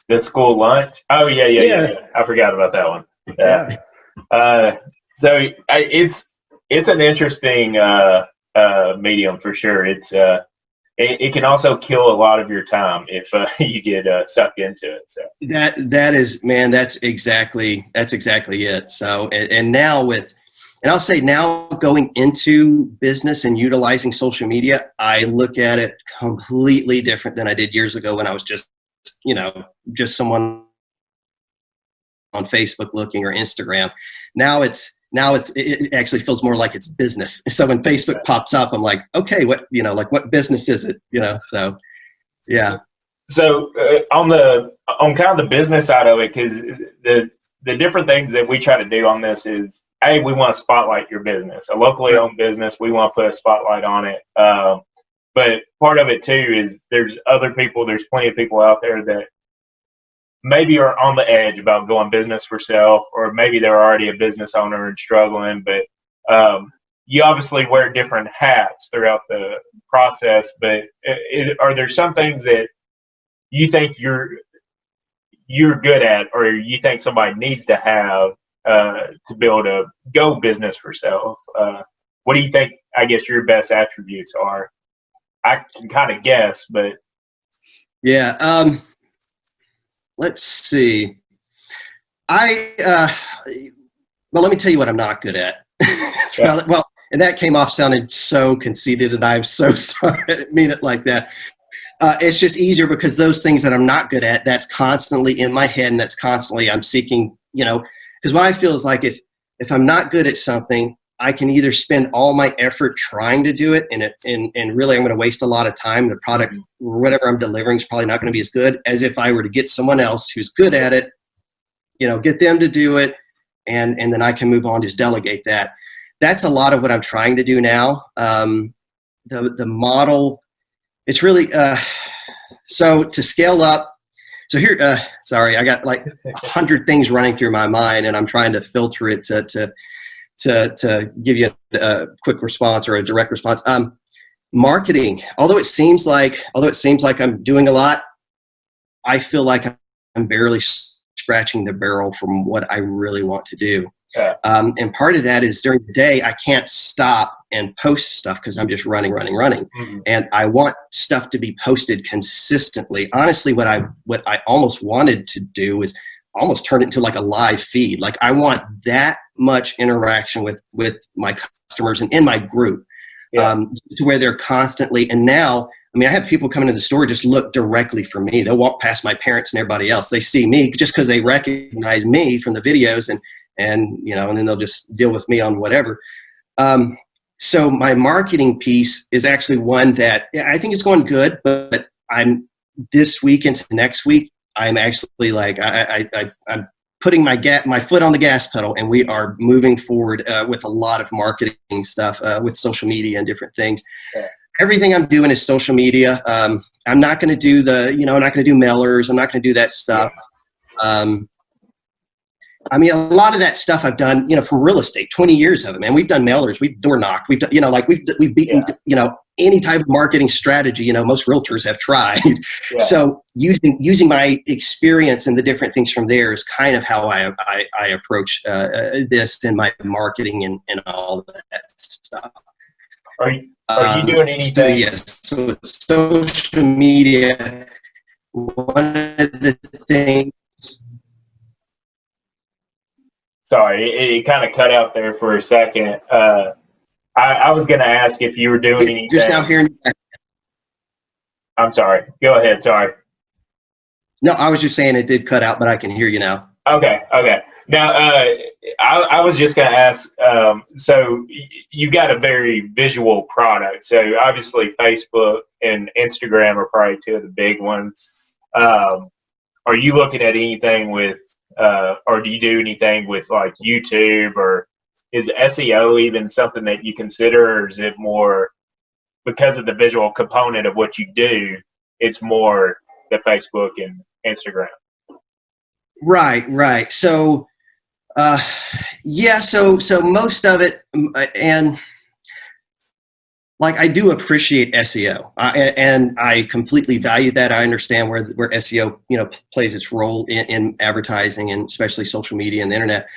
The school lunch? Oh, yeah. I forgot about that one. Yeah. So it's an interesting medium for sure. It can also kill a lot of your time if you get sucked into it. So that's exactly it. So and now and I'll say now going into business and utilizing social media, I look at it completely different than I did years ago when I was just someone on Facebook looking, or Instagram. Now it actually feels more like it's business. So when Facebook pops up, I'm like, okay, what business is it? So yeah. So on kind of the business side of it, because the different things that we try to do on this is, we want to spotlight your business, a locally owned business. We want to put a spotlight on it. But part of it too is there's plenty of people out there that maybe are on the edge about going business for self, or maybe they're already a business owner and struggling, but you obviously wear different hats throughout the process. But are there some things that you think you're good at, or you think somebody needs to have to be able to go business for self? What do you think, I guess, your best attributes are? I can kind of guess, but yeah. Let's see. Well, let me tell you what I'm not good at. Yeah. Well, and that came off sounding so conceited, and I'm so sorry. I didn't mean it like that. It's just easier because those things that I'm not good at, that's constantly in my head, and that's constantly I'm seeking, because what I feel is like if I'm not good at something, I can either spend all my effort trying to do it, and really I'm going to waste a lot of time. The product, or whatever I'm delivering, is probably not going to be as good as if I were to get someone else who's good at it, get them to do it, and then I can move on, just delegate that. That's a lot of what I'm trying to do now. The model, it's really so to scale up. So here, sorry, I got like 100 things running through my mind, and I'm trying to filter it to give you a quick response or a direct response. Marketing, although it seems like I'm doing a lot, I feel like I'm barely scratching the barrel from what I really want to do. Yeah. And part of that is during the day, I can't stop and post stuff because I'm just running. Mm-hmm. And I want stuff to be posted consistently. Honestly, what I almost wanted to do is almost turn it into like a live feed. Like I want that much interaction with my customers and in my group, to where they're constantly. And now, I mean, I have people coming to the store just look directly for me. They'll walk past my parents and everybody else. They see me just because they recognize me from the videos, and then they'll just deal with me on whatever. So my marketing piece is actually one that I think is going good, but I'm this week into next week, I'm actually like, I'm putting my foot on the gas pedal, and we are moving forward with a lot of marketing stuff with social media and different things. Yeah. Everything I'm doing is social media. I'm not going to do I'm not going to do mailers. I'm not going to do that stuff. I mean, a lot of that stuff I've done, from real estate, 20 years of it, man. We've done mailers, we've door knocked, we've done, we've beaten, any type of marketing strategy, most realtors have tried. Yeah. So using my experience and the different things from there is kind of how I approach this in my marketing and all that stuff. Are you doing anything? Yes. So social media, one of the things. Sorry, it kind of cut out there for a second. I was going to ask if you were doing anything. Just now hearing. I'm sorry. Go ahead. Sorry. No, I was just saying it did cut out, but I can hear you now. Okay. Now, I was just going to ask, so you've got a very visual product. So obviously Facebook and Instagram are probably two of the big ones. Are you looking at anything with, or do you do anything with like YouTube, or is SEO even something that you consider, or is it more because of the visual component of what you do, it's more the Facebook and Instagram? Right. So, so most of it, and like I do appreciate SEO, and I completely value that. I understand where SEO, plays its role in advertising, and especially social media and the internet.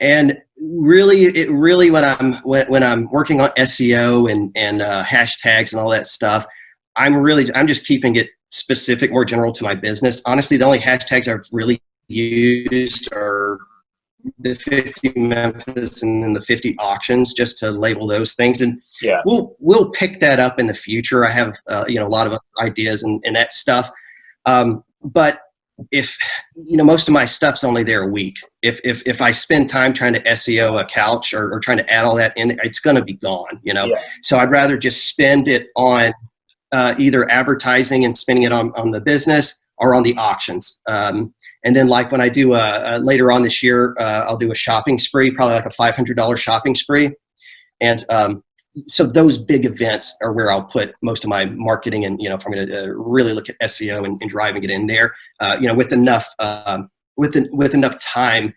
And really, when I'm working on SEO and hashtags and all that stuff, I'm just keeping it specific, more general to my business. Honestly, the only hashtags I've really used are the 50 Memphis and then the 50 auctions, just to label those things. And yeah, we'll pick that up in the future. I have a lot of ideas and that stuff. But if most of my stuff's only there a week. If I spend time trying to SEO a couch or trying to add all that in, it's going to be gone. Yeah. So I'd rather just spend it on either advertising and spending it on the business or on the auctions. And then like when I do later on this year, I'll do a shopping spree, probably like a $500 shopping spree. And so those big events are where I'll put most of my marketing. And, if I'm going to really look at SEO and driving it in there, with enough time,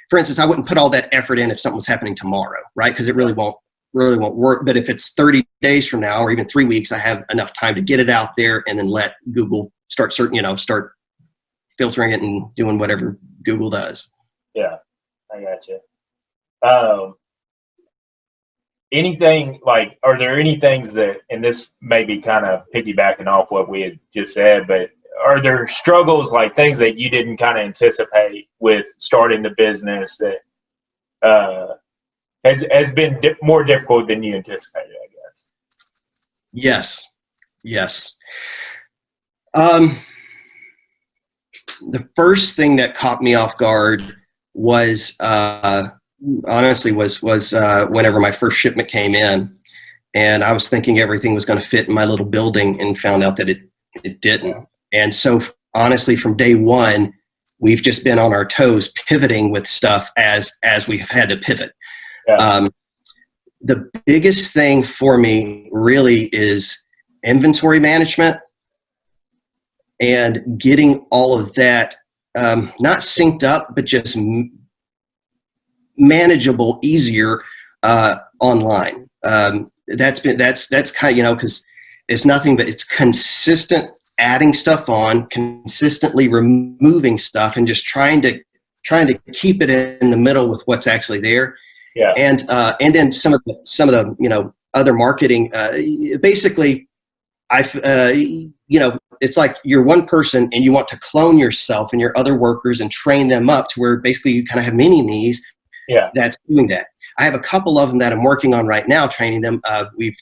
for instance, I wouldn't put all that effort in if something was happening tomorrow, right? Because it really won't work. But if it's 30 days from now or even 3 weeks, I have enough time to get it out there and then let Google start start filtering it and doing whatever Google does. Yeah, I got you. Anything like, are there any things that, and this may be kind of piggybacking off what we had just said, but are there struggles, like things that you didn't kind of anticipate with starting the business that has been more difficult than you anticipated, I guess? Yes. The first thing that caught me off guard was honestly was whenever my first shipment came in, and I was thinking everything was going to fit in my little building, and found out that it didn't. And so honestly, from day one, we've just been on our toes, pivoting with stuff as we've had to pivot. Yeah. The biggest thing for me really is inventory management and getting all of that not synced up, but just manageable, easier online. That's kind of, because it's nothing but it's consistent adding stuff on, consistently removing stuff, and just trying to keep it in the middle with what's actually there. Yeah. And then some of the other marketing, basically it's like you're one person and you want to clone yourself and your other workers and train them up to where basically you kind of have mini-me's. Yeah. That's doing that. I have a couple of them that I'm working on right now, training them. We've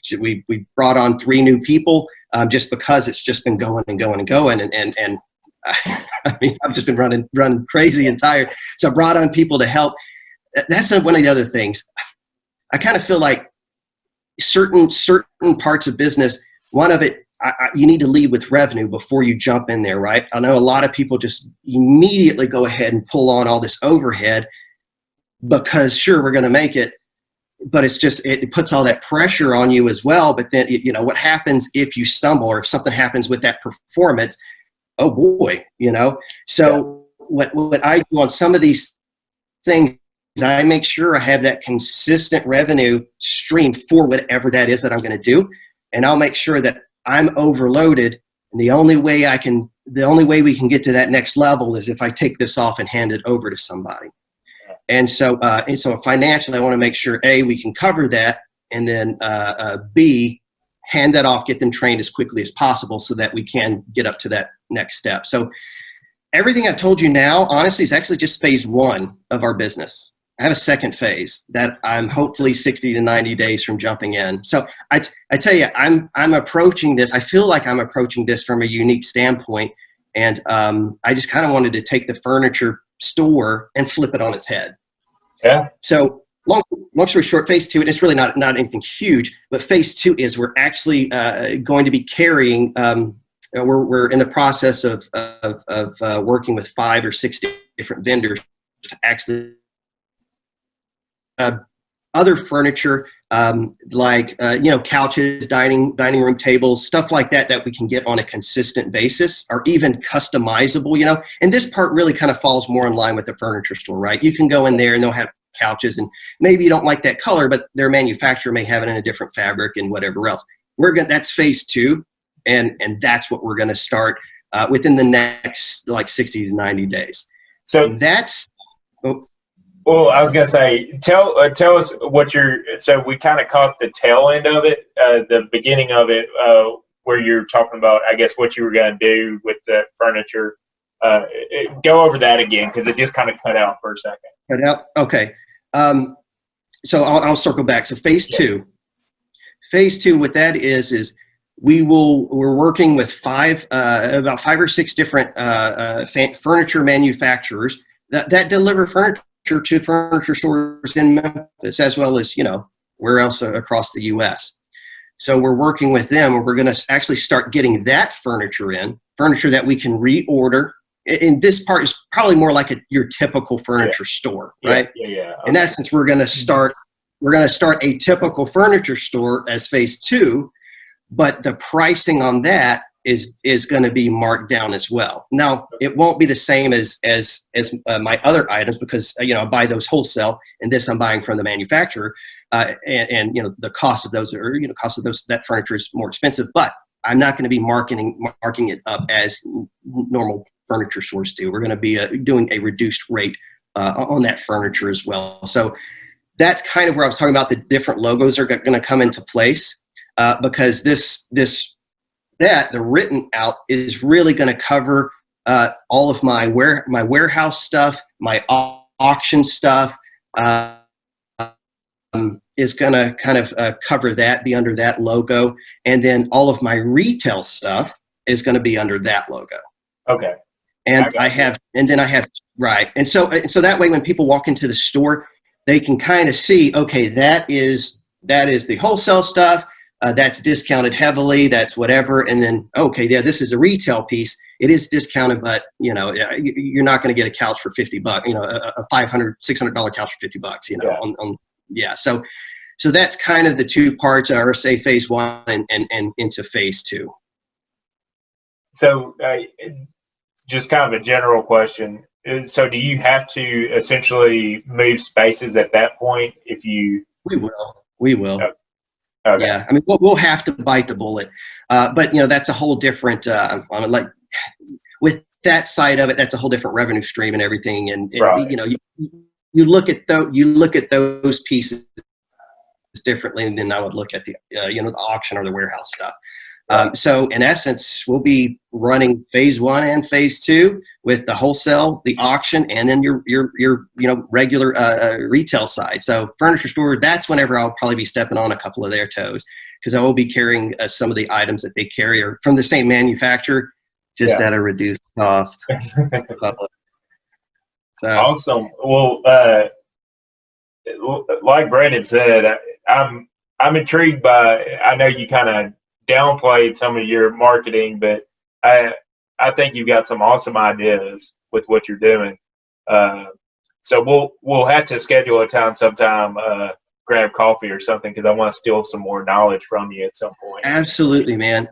brought on 3 new people just because it's just been going and going and going. And I mean, I've just been running crazy and tired. So I brought on people to help. That's one of the other things. I kind of feel like certain parts of business, one of it, you need to lead with revenue before you jump in there, right? I know a lot of people just immediately go ahead and pull on all this overhead because sure, we're going to make it, but it puts all that pressure on you as well. But then, what happens if you stumble or if something happens with that performance? Oh boy, So what I do on some of these things, I make sure I have that consistent revenue stream for whatever that is that I'm going to do. And I'll make sure that I'm overloaded. And the only way we can get to that next level is if I take this off and hand it over to somebody. And so financially, I want to make sure A, we can cover that, and then B, hand that off, get them trained as quickly as possible so that we can get up to that next step. So everything I've told you now, honestly, is actually just phase one of our business. I have a second phase that I'm hopefully 60 to 90 days from jumping in. So I tell you, I'm approaching this. I feel like I'm approaching this from a unique standpoint. And I just kind of wanted to take the furniture store and flip it on its head. Yeah. So long story short, phase two, and it's really not anything huge, but phase two is we're actually going to be carrying, we're in the process of working with 5 or 6 different vendors to actually other furniture, like couches, dining room tables, stuff like that we can get on a consistent basis, or even customizable. And this part really kind of falls more in line with the furniture store, right? You can go in there and they'll have couches, and maybe you don't like that color, but their manufacturer may have it in a different fabric and whatever else. That's phase two, and that's what we're going to start within the next 60 to 90 days. So and that's. Well, I was going to say, tell us so we kind of caught the tail end of it, the beginning of it, where you're talking about, I guess, what you were going to do with the furniture. Go over that again, because it just kind of cut out for a second. Cut out? Okay. So I'll circle back. So phase two, what that is we're working with about 5 or 6 different furniture manufacturers that deliver furniture to furniture stores in Memphis, as well as, where else across the U.S. So we're working with them, and we're going to actually start getting that furniture that we can reorder. And this part is probably more like your typical furniture store, right? Yeah. Okay. In essence, we're going to start a typical furniture store as phase two, but the pricing on that is going to be marked down as well. Now, it won't be the same as my other items, because I buy those wholesale, and this I'm buying from the manufacturer, and the cost of those that furniture is more expensive. But I'm not going to be marking it up as normal furniture stores do. We're going to be doing a reduced rate on that furniture as well. So that's kind of where I was talking about the different logos are going to come into place, because the written out is really going to cover all of my warehouse stuff, my auction stuff is going to kind of cover that, be under that logo, and then all of my retail stuff is going to be under that logo. Okay. And I have right, and so that way when people walk into the store, they can kind of see, okay, that is the wholesale stuff. That's discounted heavily. That's whatever. And then, okay, yeah, this is a retail piece. It is discounted, but you're not going to get a couch for $50. A $500, $600 couch for $50. Yeah. So that's kind of the two parts, or say phase one and into phase two. So, just kind of a general question. So, do you have to essentially move spaces at that point if you? We will. Okay. Yeah, I mean, we'll have to bite the bullet, but that's a whole different. With that side of it, that's a whole different revenue stream and everything. And right. You look at those pieces differently than I would look at the auction or the warehouse stuff. So in essence, we'll be running phase one and phase two with the wholesale, the auction, and then your regular retail side. So furniture store, that's whenever I'll probably be stepping on a couple of their toes, because I will be carrying some of the items that they carry are from the same manufacturer, just at a reduced cost. So awesome. Well, like Brandon said, I'm intrigued by. I know you kind of downplayed some of your marketing, but I think you've got some awesome ideas with what you're doing. So we'll have to schedule a time sometime, grab coffee or something, because I want to steal some more knowledge from you at some point. Absolutely, man.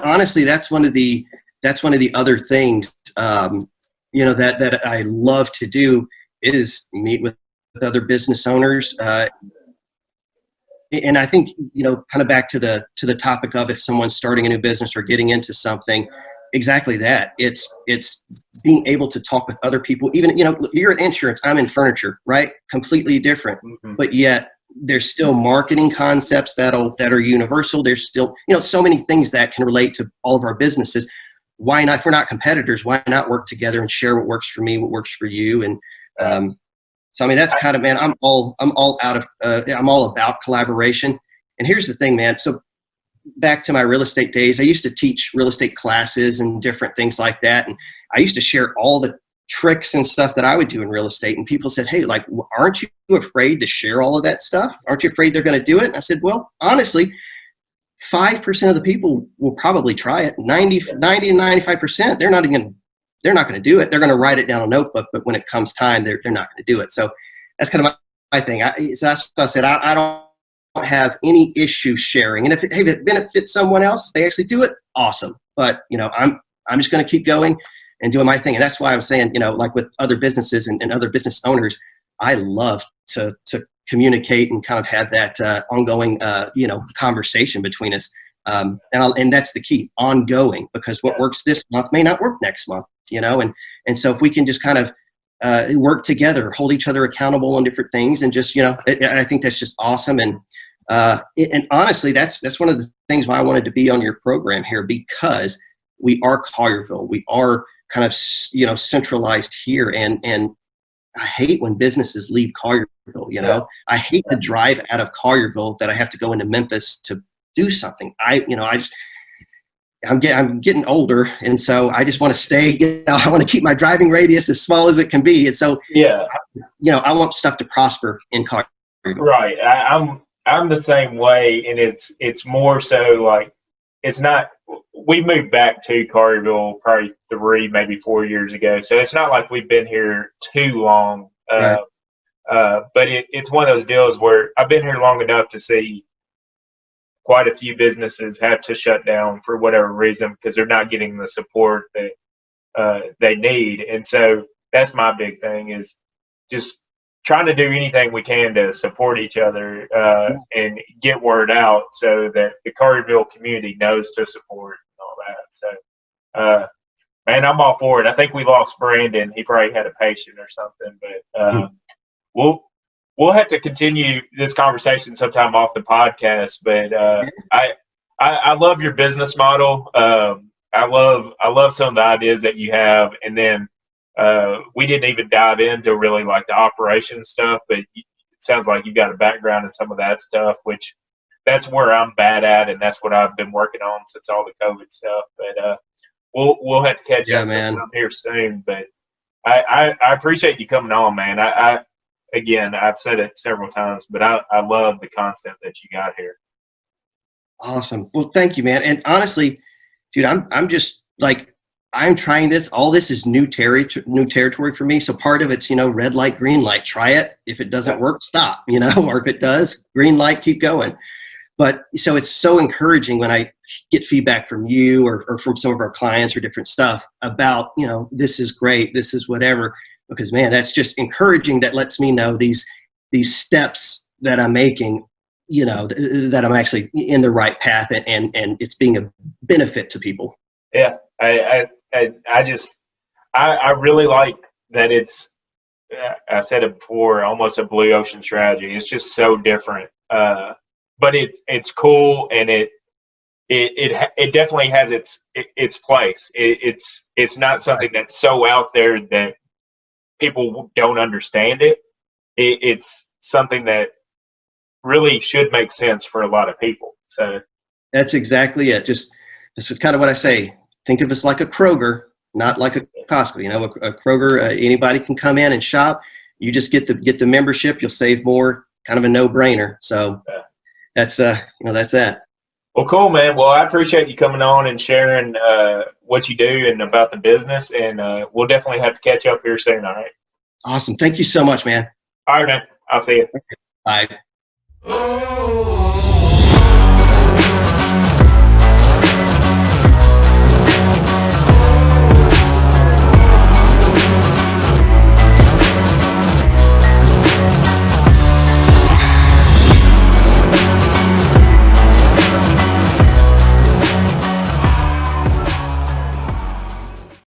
Honestly, that's one of the other things, that I love to do is meet with other business owners. And I think, kind of back to the topic of if someone's starting a new business or getting into something, exactly that. It's being able to talk with other people. Even, you're in insurance, I'm in furniture, right? Completely different. Mm-hmm. But yet there's still marketing concepts that are universal. There's still, so many things that can relate to all of our businesses. Why not, if we're not competitors, why not work together and share what works for me, what works for you? And, so, I mean, that's kind of, man, I'm all about collaboration. And here's the thing, man. So back to my real estate days, I used to teach real estate classes and different things like that. And I used to share all the tricks and stuff that I would do in real estate. And people said, hey, like, aren't you afraid to share all of that stuff? Aren't you afraid they're going to do it? And I said, well, honestly, 5% of the people will probably try it. 90 to 95%, they're not going to do it. They're going to write it down on a notebook, but when it comes time, they're not going to do it. So that's kind of my thing. So that's what I said. I don't have any issue sharing. And if it benefits someone else, they actually do it, awesome. But, I'm just going to keep going and doing my thing. And that's why I was saying, like with other businesses and other business owners, I love to communicate and kind of have that ongoing, conversation between us. And that's the key, ongoing, because what works this month may not work next month, and so if we can just kind of work together, hold each other accountable on different things, and just, I think that's just awesome. And honestly, that's one of the things why I wanted to be on your program here, because we are Collierville. We are kind of, centralized here. And I hate when businesses leave Collierville, I hate to drive out of Collierville that I have to go into Memphis to do something. I'm getting older, and so I just want to stay. I want to keep my driving radius as small as it can be. And so, I want stuff to prosper in Collierville. Right. I'm the same way, and it's more so like it's not. We moved back to Collierville probably 3, maybe 4 years ago, so it's not like we've been here too long. Right. But it's one of those deals where I've been here long enough to see quite a few businesses have to shut down for whatever reason because they're not getting the support that they need. And so that's my big thing, is just trying to do anything we can to support each other and get word out so that the Collierville community knows to support and all that. So, man, I'm all for it. I think we lost Brandon. He probably had a patient or something, but we'll have to continue this conversation sometime off the podcast. But I love your business model. I love some of the ideas that you have, and then we didn't even dive into really like the operation stuff, but it sounds like you got a background in some of that stuff, which that's where I'm bad at, and that's what I've been working on since all the COVID stuff. But we'll have to catch up sometime here soon. But I appreciate you coming on, man. Again, I've said it several times, but I love the concept that you got here. Awesome. Well, thank you, man. And honestly, dude, I'm just like, I'm trying this. All this is new territory for me. So part of it's, red light, green light. Try it. If it doesn't work, stop. Or if it does, green light, keep going. But so it's so encouraging when I get feedback from you or from some of our clients or different stuff about, this is great, this is whatever. Because, man, that's just encouraging. That lets me know these steps that I'm making, that I'm actually in the right path and it's being a benefit to people. Yeah, I really like that it's, I said it before, almost a blue ocean strategy. It's just so different, but it's cool, and it definitely has its place. It's not something that's so out there that people don't understand it. It's something that really should make sense for a lot of people. So that's exactly it. This is kind of what I say. Think of us like a Kroger, not like a Costco. A Kroger, anybody can come in and shop. You just get the membership. You'll save more. Kind of a no-brainer. So that's that's that. Well, cool, man. Well, I appreciate you coming on and sharing what you do and about the business. And we'll definitely have to catch up here soon. All right. Awesome. Thank you so much, man. All right, man. I'll see you. Bye.